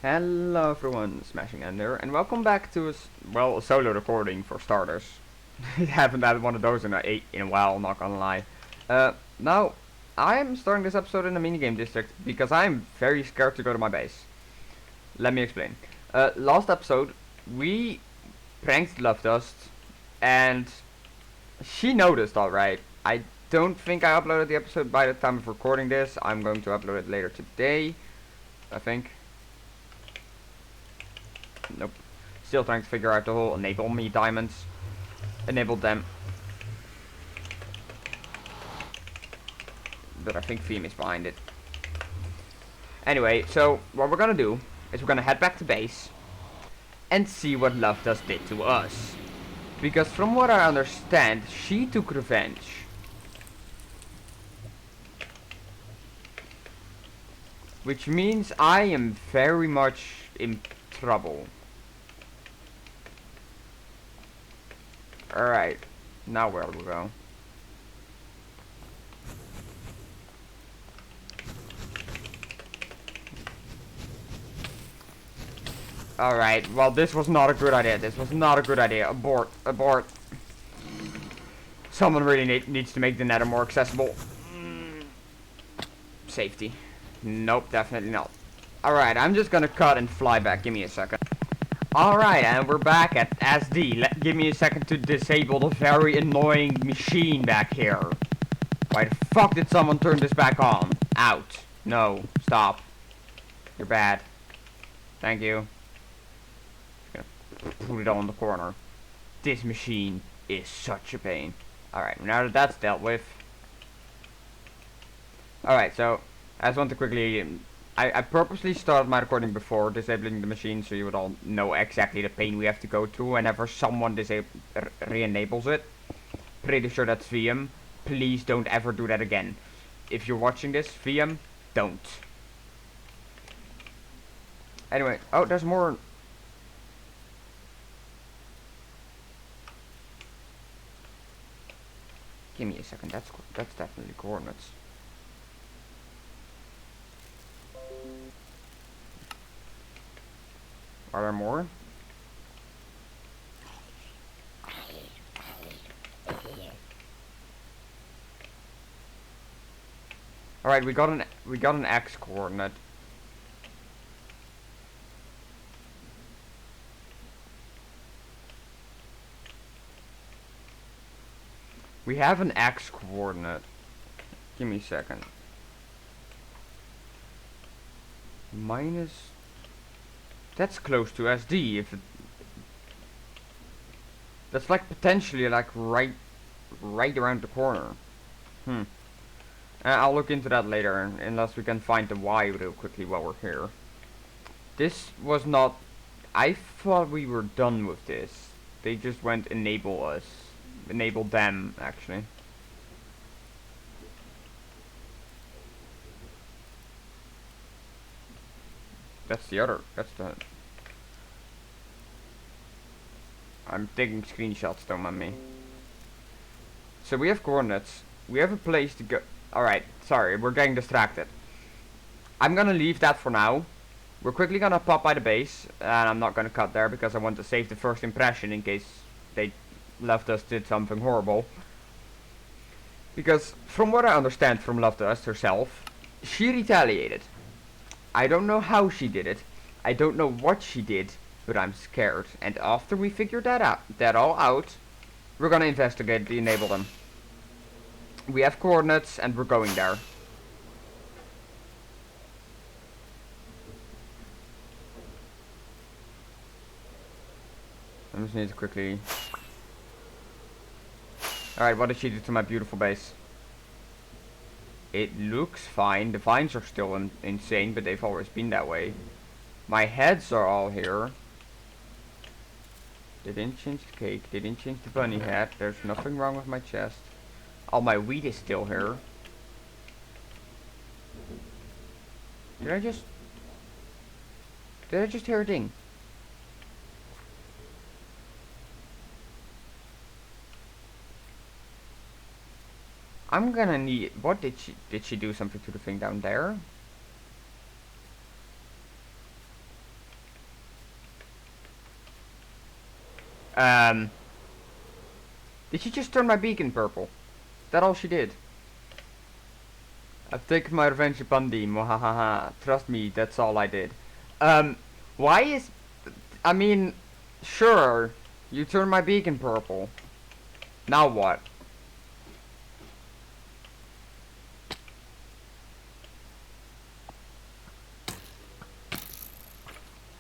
Hello everyone, Smashing Ender, and welcome back to a solo recording for starters. Haven't had one of those in a while, not gonna lie. Now, I'm starting this episode in a minigame district because I'm very scared to go to my base. Let me explain. Last episode, we pranked lovedust, and she noticed alright. I don't think I uploaded the episode by the time of recording this. I'm going to upload it later today, I think. Nope. Still trying to figure out the whole enable me diamonds. Enable them. But I think Theme is behind it. Anyway, so what we're gonna do is we're gonna head back to base and see what lovedust did to us. Because from what I understand, she took revenge. Which means I am very much in trouble. Alright, now where do we go? Alright, well this was not a good idea. This was not a good idea. Abort, abort. Someone really needs to make the nether more accessible. Safety. Nope, definitely not. Alright, I'm just gonna cut and fly back. Give me a second. Alright, and we're back at SD. Give me a second to disable the very annoying machine back here. Why the fuck did someone turn this back on? Out. No, stop. You're bad. Thank you. Just gonna put it on the corner. This machine is such a pain. Alright, now that that's dealt with. Alright, so I just want to quickly... I purposely started my recording before disabling the machine so you would all know exactly the pain we have to go through whenever someone re-enables it. Pretty sure that's VM. Please don't ever do that again. If you're watching this, VM, don't. Anyway, oh, there's more. Give me a second, that's definitely coordinates. Are there more? Alright, we got an X coordinate. We have an X coordinate. Give me a second. Minus... That's close to SD. If it... That's like potentially like right around the corner. I'll look into that later, unless we can find the Y real quickly while we're here. This was not... I thought we were done with this. They just went enable us. Enable them, actually. That's the... I'm taking screenshots, don't mind me. So we have coordinates. We have a place to go. Alright, sorry, we're getting distracted. I'm gonna leave that for now. We're quickly gonna pop by the base. And I'm not gonna cut there because I want to save the first impression in case they lovedust did something horrible. Because from what I understand from lovedust herself, she retaliated. I don't know how she did it. I don't know what she did. But I'm scared, and after we figure that all out, we're gonna investigate the enable them. We have coordinates, and we're going there. I just need to quickly... Alright, what did she do to my beautiful base? It looks fine. The vines are still insane, but they've always been that way. My heads are all here. They didn't change the cake, they didn't change the bunny hat, there's nothing wrong with my chest. All my wheat is still here. Did I just hear a ding? I'm gonna need... What did she do something to the thing down there? Um, did she just turn my beacon purple? Is that all she did? I've taken my revenge upon thee, mohahaha. Trust me, that's all I did. Why is... I mean, sure, you turned my beacon purple. Now what?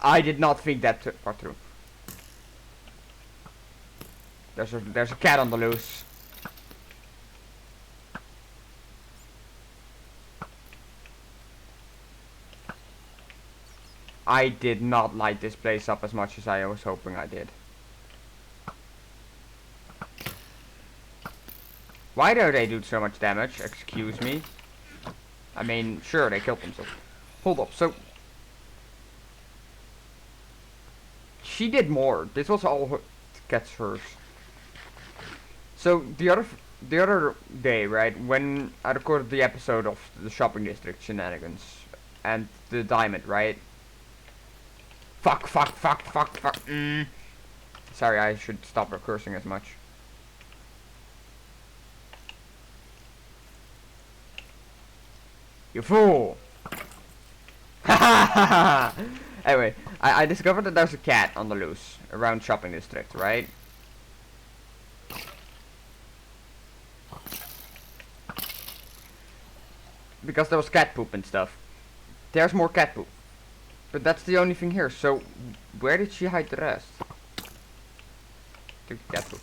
I did not think that part through. There's a cat on the loose. I did not light this place up as much as I was hoping I did. Why do they do so much damage? Excuse me. I mean, sure, they killed themselves. Hold up, so... She did more. This was all her cat's hers. So, the other day, right, when I recorded the episode of the shopping district shenanigans and the diamond, right? Fuck. Sorry, I should stop cursing as much. You fool! Anyway, I discovered that there's a cat on the loose around shopping district, right? Because there was cat poop and stuff. There's more cat poop. But that's the only thing here, so where did she hide the rest? Took the cat poop.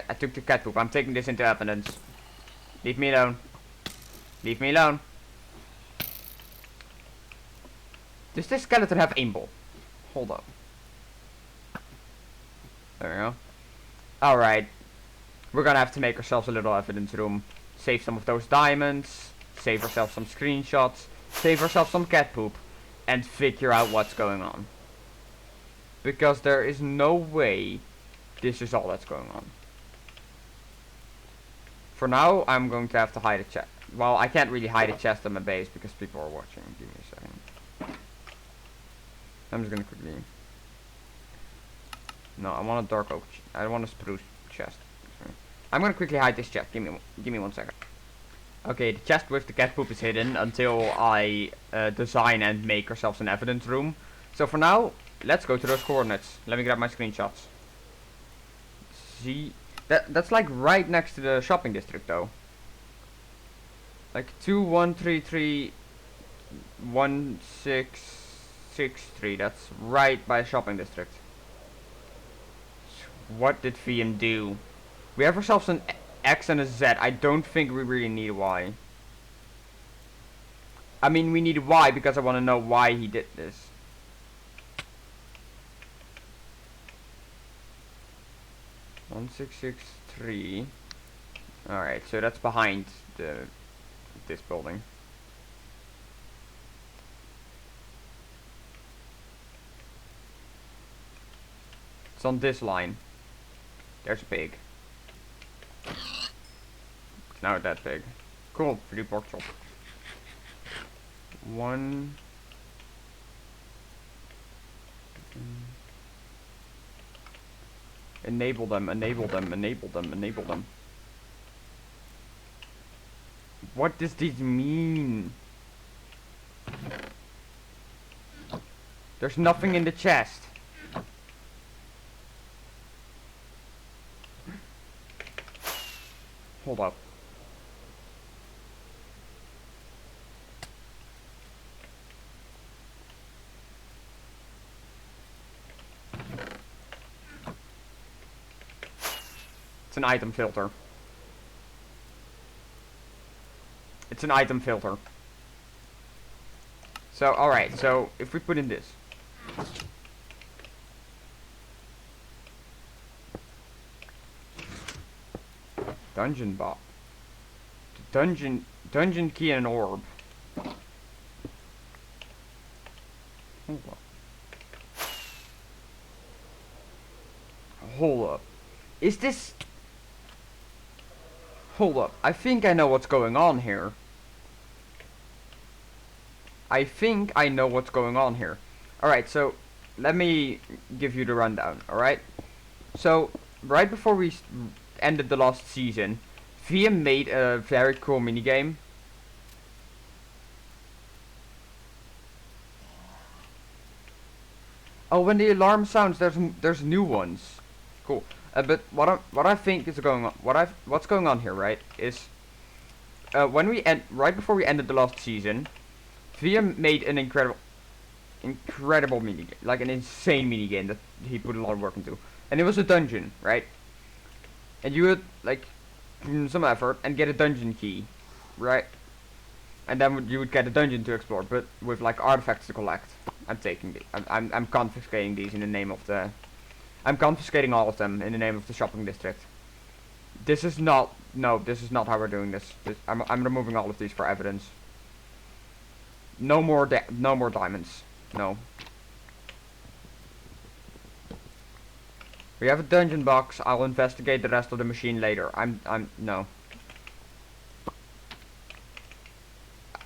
I took the cat poop. I'm taking this into evidence. Leave me alone. Leave me alone. Does this skeleton have aimball? Hold up. There we go. Alright. We're gonna have to make ourselves a little evidence room. Save some of those diamonds. Save ourselves some screenshots. Save ourselves some cat poop. And figure out what's going on. Because there is no way this is all that's going on. For now, I'm going to have to hide a chest. Well, I can't really hide a chest on my base because people are watching. Give me a second. I'm just gonna quickly... No, I want a dark oak. I want a spruce chest. I'm gonna quickly hide this chest. Give me 1 second. Okay, the chest with the cat poop is hidden until I design and make ourselves an evidence room. So for now, let's go to those coordinates. Let me grab my screenshots. See, that's like right next to the shopping district though. Like 21331663. That's right by shopping district. What did VM do? We have ourselves an X and a Z. I don't think we really need a Y. I mean, we need a Y because I want to know why he did this. One 663. Alright, so that's behind this building. It's on this line. There's a pig. It's not that big. Cool, pretty pork chop. One. Enable them, enable them, enable them, enable them. What does this mean? There's nothing in the chest. Hold up. It's an item filter. It's an item filter. So, alright, so if we put in this. Dungeon bot. Dungeon key and an orb. Hold up. Hold up. Is this... Hold up. I think I know what's going on here. I think I know what's going on here. Alright, so let me give you the rundown, alright? So, right before we ended the last season, VM made a very cool minigame. Oh, when the alarm sounds, there's new ones. Cool. But what I think is going on, what's going on here, right? Is when we right before we ended the last season, VM made an incredible minigame, like an insane minigame that he put a lot of work into, and it was a dungeon, right? And you would like some effort and get a dungeon key, right? And then you would get a dungeon to explore, but with like artifacts to collect. I'm taking the, I'm confiscating these in the name of the, I'm confiscating all of them in the name of the shopping district. This is not, no, this is not how we're doing this. I'm removing all of these for evidence. No more diamonds. No. We have a dungeon box. I'll investigate the rest of the machine later. No.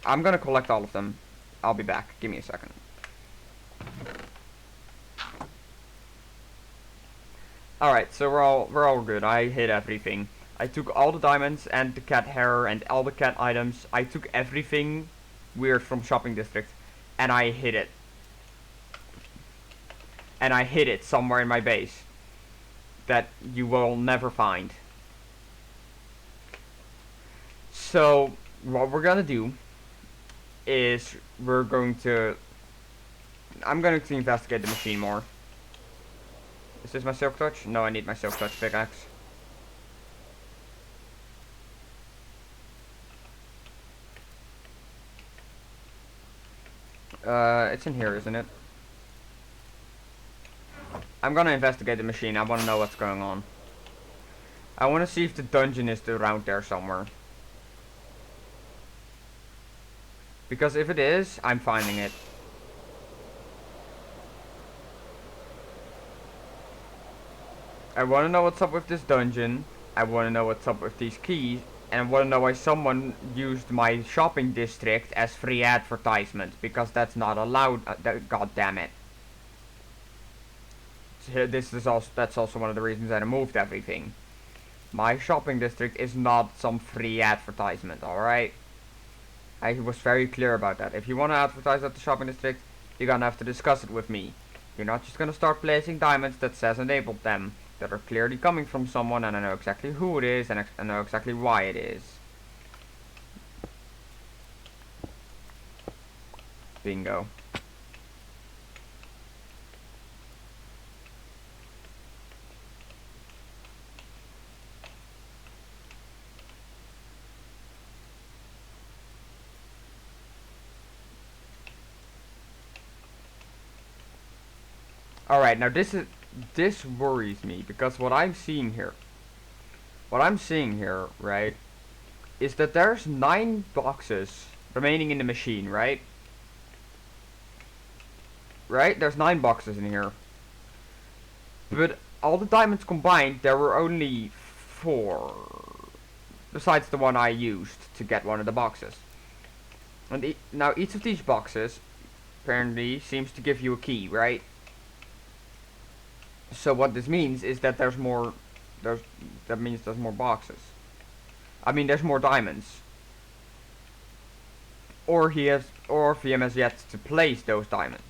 I'm gonna collect all of them. I'll be back. Give me a second. Alright, so we're all good. I hit everything. I took all the diamonds and the cat hair and all the cat items. I took everything weird from shopping district and I hid it. And I hid it somewhere in my base that you will never find. So what we're gonna do is I'm going to investigate the machine more. Is this my silk touch? No, I need my silk touch pickaxe. It's in here, isn't it? I'm gonna investigate the machine. I wanna know what's going on. I wanna see if the dungeon is around there somewhere. Because if it is, I'm finding it. I want to know what's up with this dungeon. I want to know what's up with these keys. And I want to know why someone used my shopping district as free advertisement. Because that's not allowed. God damn it. That's also one of the reasons I removed everything. My shopping district is not some free advertisement, alright? I was very clear about that. If you want to advertise at the shopping district, you're gonna have to discuss it with me. You're not just gonna start placing diamonds that says enabled them, that are clearly coming from someone, and I know exactly who it is, and I know exactly why it is. Bingo. Alright, now this worries me, because what I'm seeing here, right, is that there's 9 boxes remaining in the machine, right? Right? There's 9 boxes in here. But all the diamonds combined, there were only 4. Besides the one I used to get one of the boxes. And now each of these boxes, apparently, seems to give you a key, right? So what this means is that there's more, that means there's more boxes. I mean, there's more diamonds. Or VM has yet to place those diamonds.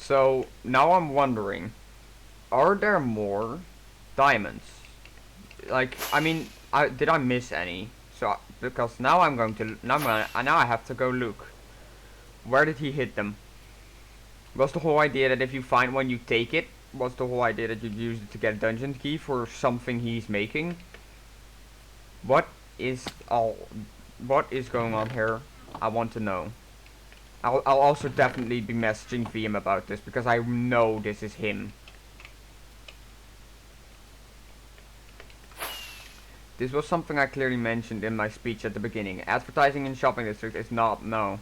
So now I'm wondering, are there more diamonds? Like, I mean, did I miss any? So because now now I have to go look. Where did he hit them? Was the whole idea that if you find one, you take it? Was the whole idea that you use it to get a dungeon key for something he's making? What is going on here? I want to know. I'll also definitely be messaging VM about this because I know this is him. This was something I clearly mentioned in my speech at the beginning. Advertising in shopping districts is not, no.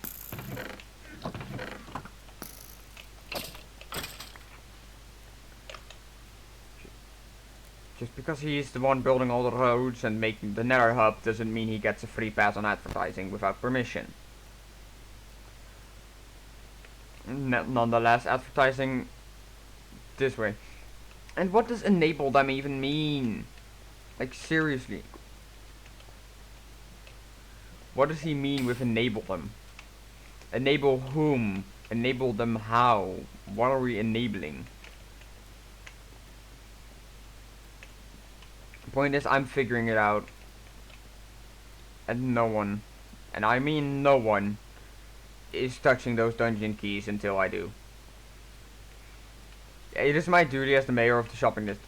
Just because he's the one building all the roads and making the Nether Hub doesn't mean he gets a free pass on advertising without permission. Nonetheless, advertising this way. And what does enable them even mean? Like, seriously. What does he mean with enable them? Enable whom? Enable them how? What are we enabling? The point is, I'm figuring it out. And no one, and I mean no one, is touching those dungeon keys until I do. It is my duty as the mayor of the shopping district.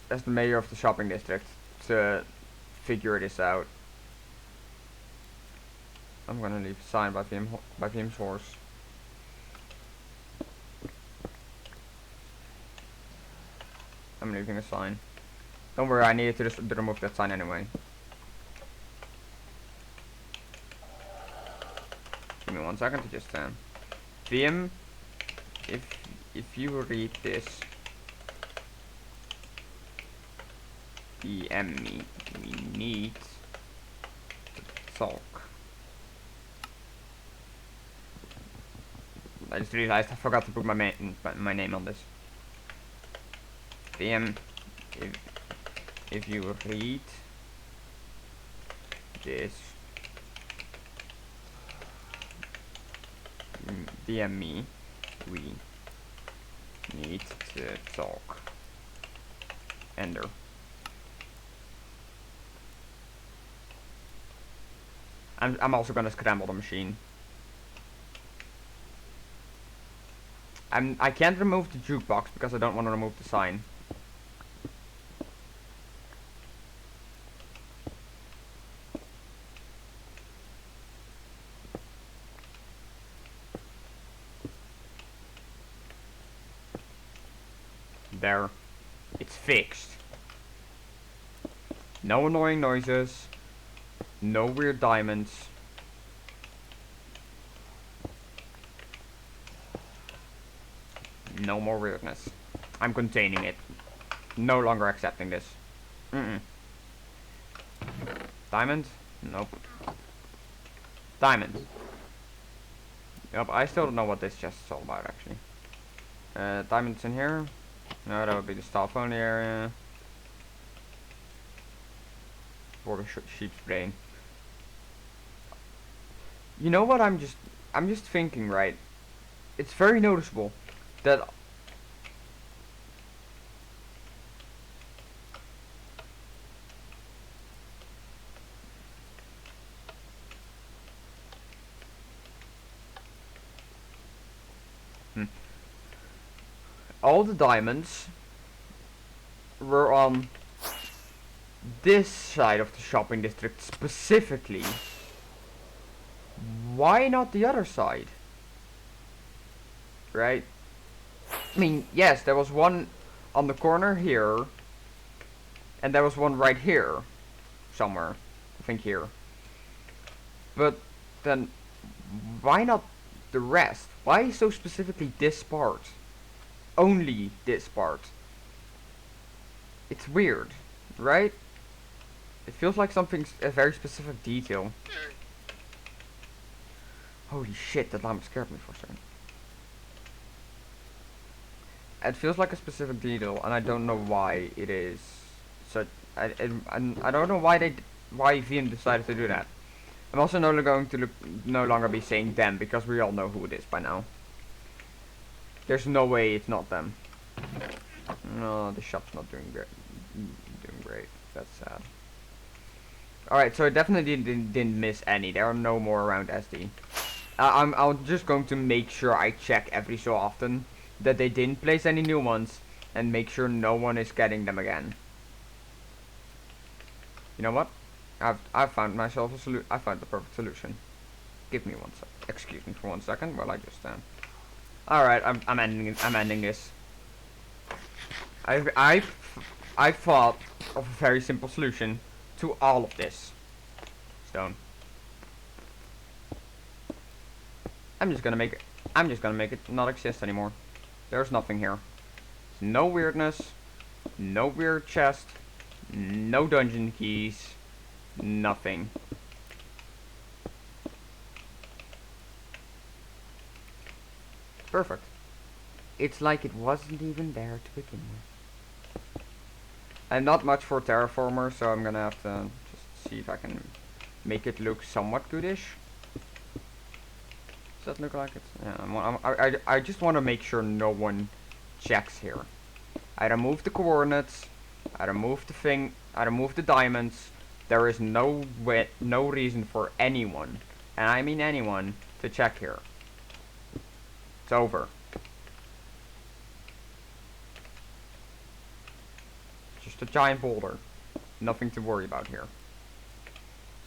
As the mayor of the shopping district to figure this out. I'm gonna leave a sign by VM's horse. I'm leaving a sign. Don't worry, I needed to remove that sign anyway. Give me 1 second to just VM, if you read this, DM me. We need to talk. I just realized I forgot to put my name on this. DM, if you read this, DM me. We need to talk. Ender. I'm also gonna scramble the machine. I can't remove the jukebox because I don't want to remove the sign. There. It's fixed. No annoying noises. No weird diamonds. No more weirdness. I'm containing it. No longer accepting this. Diamond? Nope. Diamond. Yep, I still don't know what this chest is all about actually. Diamonds in here. No, that would be the staff only area. For the sheep's brain. You know what I'm just thinking, right? It's very noticeable that all the diamonds were on this side of the shopping district specifically. Why not the other side? Right? I mean, yes, there was one on the corner here, and there was one right here, somewhere. I think here. But then, why not the rest? Why so specifically this part? Only this part. It's weird, right? It feels like something's a very specific detail. Holy shit, that llama scared me for a second. It feels like a specific detail, and I don't know why it is. So I don't know why VM decided to do that. I'm also no longer be saying them because we all know who it is by now. There's no way it's not them. No, the shop's not doing great. That's sad. Alright, so I definitely didn't miss any. There are no more around SD. I'm just going to make sure I check every so often that they didn't place any new ones and make sure no one is getting them again. You know what? I've found myself a solution. I found the perfect solution. Give me 1 sec. Excuse me for 1 second while I just stand. Alright, I'm ending this. I thought of a very simple solution to all of this. Stone. I'm just gonna make it not exist anymore. There's nothing here. No weirdness. No weird chest. No dungeon keys. Nothing. Perfect. It's like it wasn't even there to begin with. I'm not much for terraformer, so I'm gonna have to just see if I can make it look somewhat goodish. Does that look like it? Yeah, I just want to make sure no one checks here. I removed the coordinates. I removed the thing. I removed the diamonds. There is no reason for anyone, and I mean anyone, to check here. It's over. Just a giant boulder. Nothing to worry about here.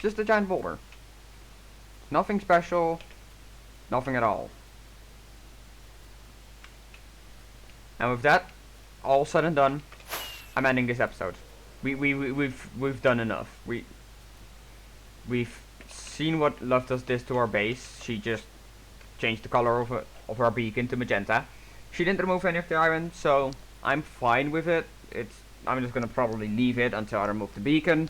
Just a giant boulder. Nothing special. Nothing at all. And with that all said and done, I'm ending this episode. We've done enough. We've seen what lovedust did to our base. She just changed the color of our beacon to magenta. She didn't remove any of the iron, so I'm fine with it. I'm just gonna probably leave it until I remove the beacon.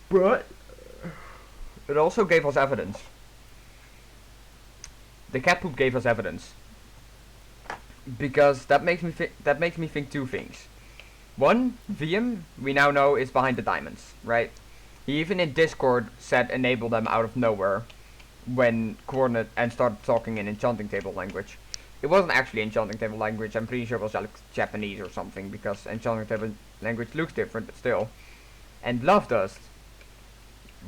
But it also gave us evidence. The cat poop gave us evidence. Because that makes me think two things. One, VM, we now know, is behind the diamonds, right? He even in Discord said enable them out of nowhere when coordinate and started talking in enchanting table language. It wasn't actually enchanting table language, I'm pretty sure it was like Japanese or something, because enchanting table language looks different, but still. And lovedust,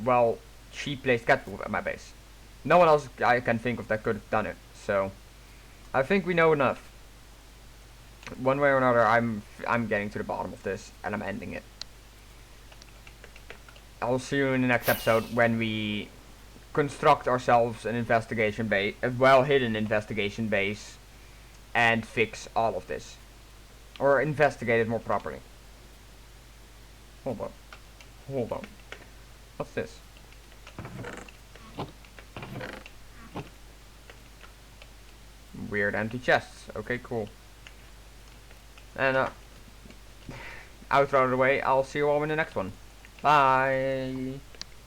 well, she placed cat poop at my base. No one else I can think of that could have done it, so I think we know enough. One way or another, I'm getting to the bottom of this, and I'm ending it. I'll see you in the next episode when we construct ourselves an investigation base, a well-hidden investigation base, and fix all of this. Or investigate it more properly. Hold on. Hold on. What's this? Weird empty chests. Okay, cool. And outro out of the way, I'll see you all in the next one. Bye!